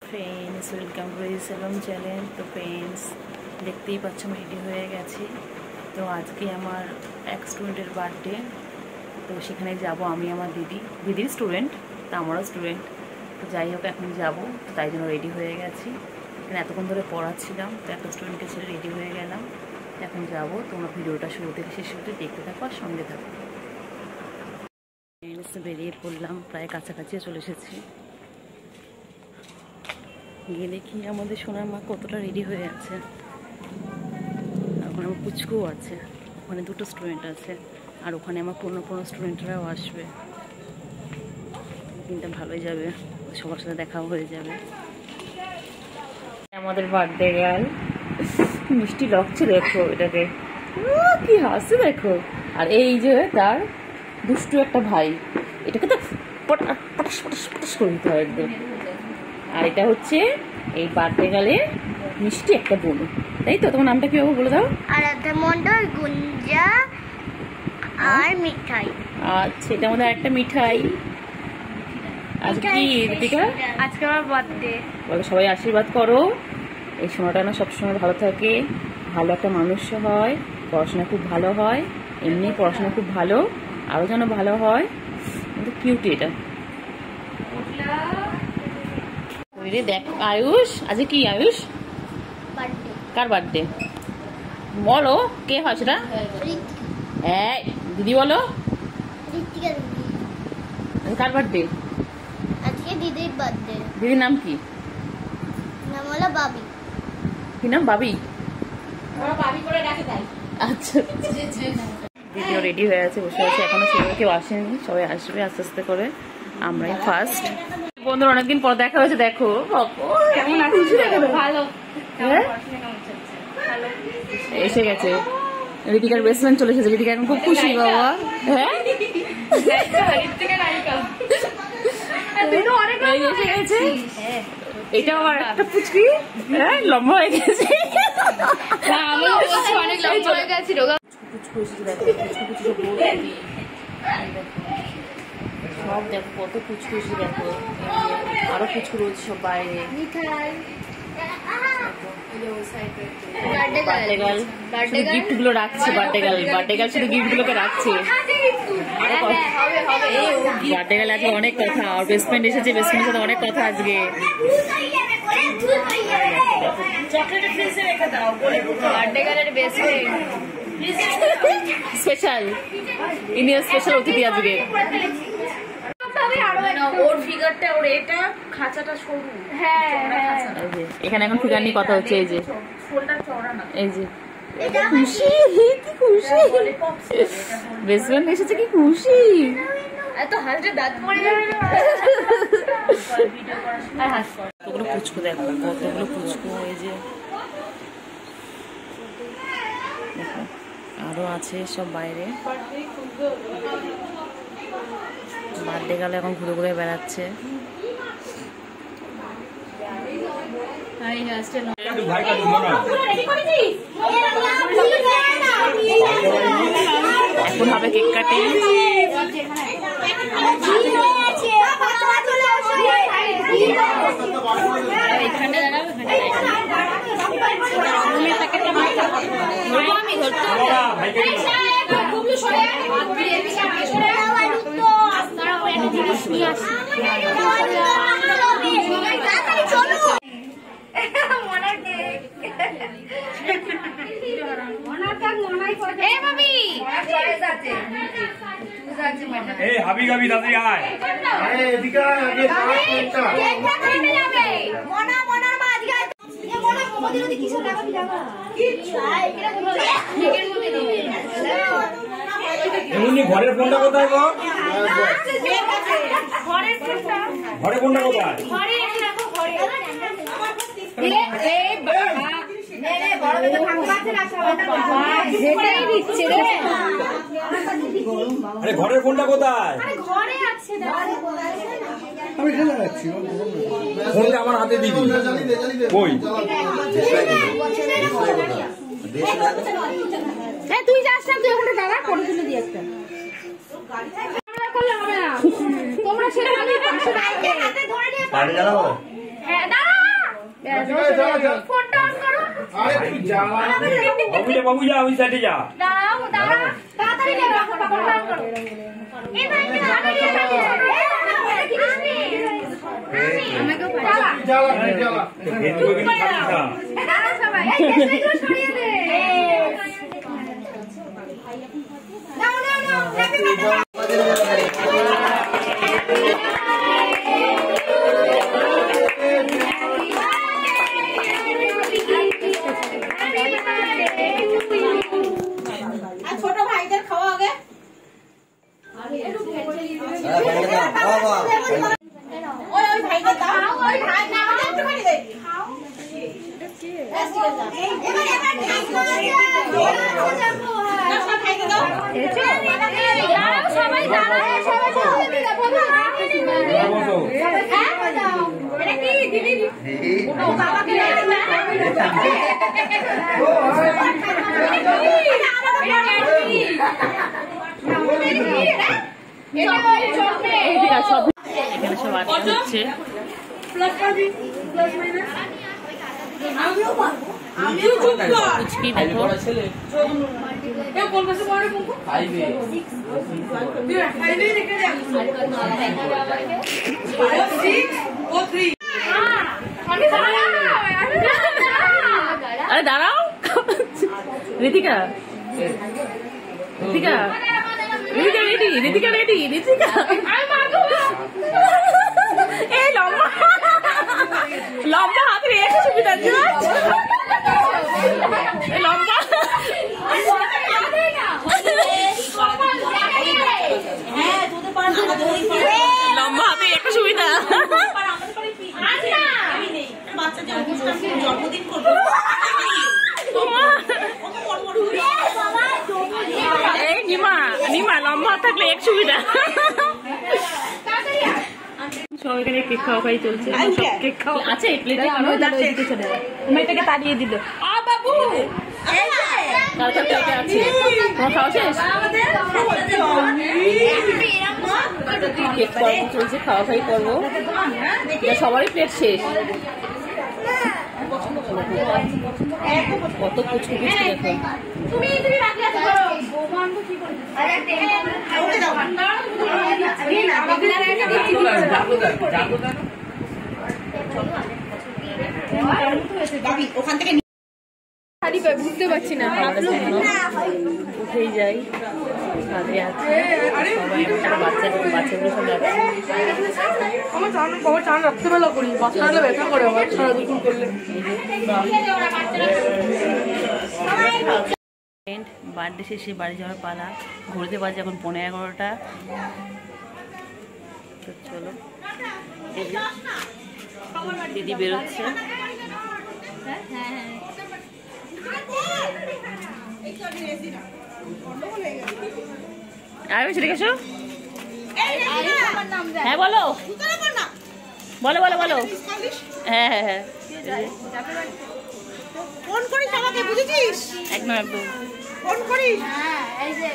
Friends welcome to Salem channel. तो friends देखते ही पाচ্ছ रेडी হয়ে গেছি। তো আজকে আমার এক স্টুডেন্টের বার্থডে, তো সেখানে যাব আমি, আমার দিদির স্টুডেন্ট, তো আমারও স্টুডেন্ট। তো যাই হোক এখন যাব, তো তাই জন্য রেডি হয়ে গেছি। এখানে এতক্ষণ ধরে পড়াচ্ছিলাম, তো একটা স্টুডেন্টকে ছেড়ে রেডি হয়ে গেলাম। এখন যাব, তোমরা ভিডিওটা শুরু থেকে শেষ অবধি দেখতে থাকো আর সঙ্গে থাকো। বেরিয়ে পড়লাম, প্রায় কাছাকাছি চলে এসেছি। গিয়ে দেখি আমাদের সোনার মা কতটা রেডি হয়ে আছে। ওখানে আমার পুচকুও আছে, ওখানে দুটো স্টুডেন্ট আছে, আর ওখানে আমার পুরনো স্টুডেন্টরাও আসবে। দিনটা ভালোই যাবে, সবার সাথে দেখাও হয়ে যাবে। আমাদের বার্থডে গার্ল মিষ্টি লাগছে, দেখো এটাকে কি হাসি দেখো। আর এই যে তার দুষ্টু একটা ভাই, এটাকে তো পটাশ পটাশ পটাশ করে দিতে হয় একদম। আর এটা হচ্ছে এই বার্থডে গালে মিষ্টি একটা বোন, তাই তো? তোমার নামটা কি হবে বলে দাও? আরাধ্যা মণ্ডল, গুঞ্জা আর মিঠাই। আচ্ছা, এটা আমাদের একটা মিঠাই। আজকে কি ঋতিকা? আজকে আমার বার্থডে। বলো সবাই আশীর্বাদ করো, এই সময়টা না সবসময় ভালো থাকে, ভালো একটা মানুষ হয়, পড়াশোনা খুব ভালো হয়, এমনি পড়াশোনা খুব ভালো, আরও যেন ভালো হয়। কিন্তু কিউটি এটা। দেখ আয়ুষ, আজকে কি আয়ুষ? কার বার্থডে বলো? কে হয় সেটা? হ্যাঁ দিদি বলো, কার বার্থডে? আজকে দিদির বার্থডে। দিদির নাম কি? নাম হলো বাবি। কি নাম? বাবি? বাবি করে ডাকে তাই। আচ্ছা, দিদিও রেডি হয়ে আছে, বসে আছে, এখনো সেভাবে কেউ আসেনি, সবাই আসবে আস্তে আস্তে করে, আমরাই ফার্স্ট। বন্ধুর অনেকদিন পর দেখা হয়েছে, দেখো কেমন আছে। ভালো। হ্যাঁ এসে গেছে, ঋতিকার বেস্ট ফ্রেন্ড চলে এসেছে। ঋতিকা এখন খুব খুশি বাবা। হ্যাঁ এসে গেছে, এটা আমার একটা পুচকি, হ্যাঁ লম্বা হয়ে গেছে। অনেক লম্বা হয়ে গেছিল। সব দেখো কত কুচকুচি, দেখো আরো কুচকু রয়েছে সব বাইরে। গিফট গুলো রাখছে, বার্থডে গার্ল শুধু গিফট গুলোকে রাখছে। বার্থডে গার্ল আজকে অনেক কথা, আর বেস্ট ফ্রেন্ড এসেছে, বেস্ট ফ্রেন্ডের সাথে অনেক কথা আজকে। স্পেশাল ইন্ডিয়ান স্পেশাল অতিথি আজকে। ওর ফিগারটা, ওর এটা খাঁচাটা সরু। হ্যাঁ এখানে এখন ফিগার নিয়ে কথা হচ্ছে। এই যে এই যে খুশি, কি খুশি বেস্ট ফ্রেন্ড এসেছে, কি খুশি। এত হালকা দাঁত পড়ে যাবে না। কতগুলো পুচকু দেখো, কতগুলো পুচকু। এই যে দেখো আরো আছে সব বাইরে। বার্থডে গেলে এখন ঘুরে ঘুরে বেড়াচ্ছে। এখন হবে কেক কাটিং। এই হাবি গাবি দাদি আয়, আরে এদিকে আয়, আগে কেকটা মনা মনা মা আজকে এ মনা মোদির ওদিকে কিছু লাগাবি লাগা কি চাই এটা কেকের মধ্যে দিবি। এমনি ঘরের ফোনটা কোথায় গো? ঘরের ফোনটা, ঘরের ফোনটা কোথায়? ঘরে এসে রাখো, ঘরে। এই বাবা নে নে বড় তো ফাঁকা আছে না, সবাই যেটাই দিচ্ছে রে। আরে ঘরের ফোনটা কোথায়? আরে ঘরে আছে দাদা। আমি ঢেলে রাখছি, ফোনটা আমার হাতে দিবি। কই এ তুই যাস না, তুই ওখানে দাঁড়া, করে দিলে দি একটা। আমরা করলে হবে না, তোমরা সেটা আমি পাশে দাঁড়াবে। পারে দাঁড়াও। হ্যাঁ দাঁড়াও। ফোনটা অন করো। আরে তুই যা বাবু যা ওই সাইডে যা। দাঁড়াও তাড়াতাড়ি করো, ফোনটা অন করো। এই ভাই কি আগে নিয়ে যাবে? আমাকে জ্বালা জ্বালা ভেতরে গিয়ে খালি খা। দাঁড়াও সবাই, এই গ্যাসগুলো সরিয়ে দে। নাও হ্যাপি ছোট ভাইদের খাওয়া আগে। ওই ভাইদের দাও, ওই ভাই না একটুখানি দে। খাও সবাই এখানে সব আটকে হচ্ছে। কুচকি দেখো আরে দাঁড়াও ঋতিকা ঋতিকা ঋতিকা রেডি ঋতিকা রেডি ঋতিকা এই লম্বা লম্বা হাতে রেখে সুবিধা লম্বা লম্বা হাতে একটা সুবিধা জন্মদিন করবো এই নিমা নিমা লম্বা থাকলে এক সুবিধা সব এখানে কেক খাওয়া খাই চলছে সব কেক খাওয়া আছে প্লেটে মেয়েটাকে তাড়িয়ে দিল বাবু কার কার কেক আছে তোমার খাওয়া শেষ কেক খাওয়া চলছে খাওয়া খাই করবো সবারই প্লেট শেষ কত কুচকু কুচকু দেখো তুমি রাখলে আছো বোমান তো কি করে আরে ওকে দাও না বাবি ওখান থেকে শাড়ি বুঝতে পারছি না উঠেই যাই কাজে আছে সবাই বাচ্চাগুলো সব আমার চান রাত্রেবেলা করি বাচ্চারা ব্যথা করে আমার সারাদিন করলে বার্থডে শেষে বাড়ি যাওয়ার পালা ঘুরতে বাজে এখন 11:15 তো চলো দিদি বেরোচ্ছে আর বেশি রেখেছো হ্যাঁ বলো বলো বলো বলো হ্যাঁ হ্যাঁ হ্যাঁ ফোন করিস আমাকে বুঝেছিস একদম একদম ফোন করিস হ্যাঁ এই যে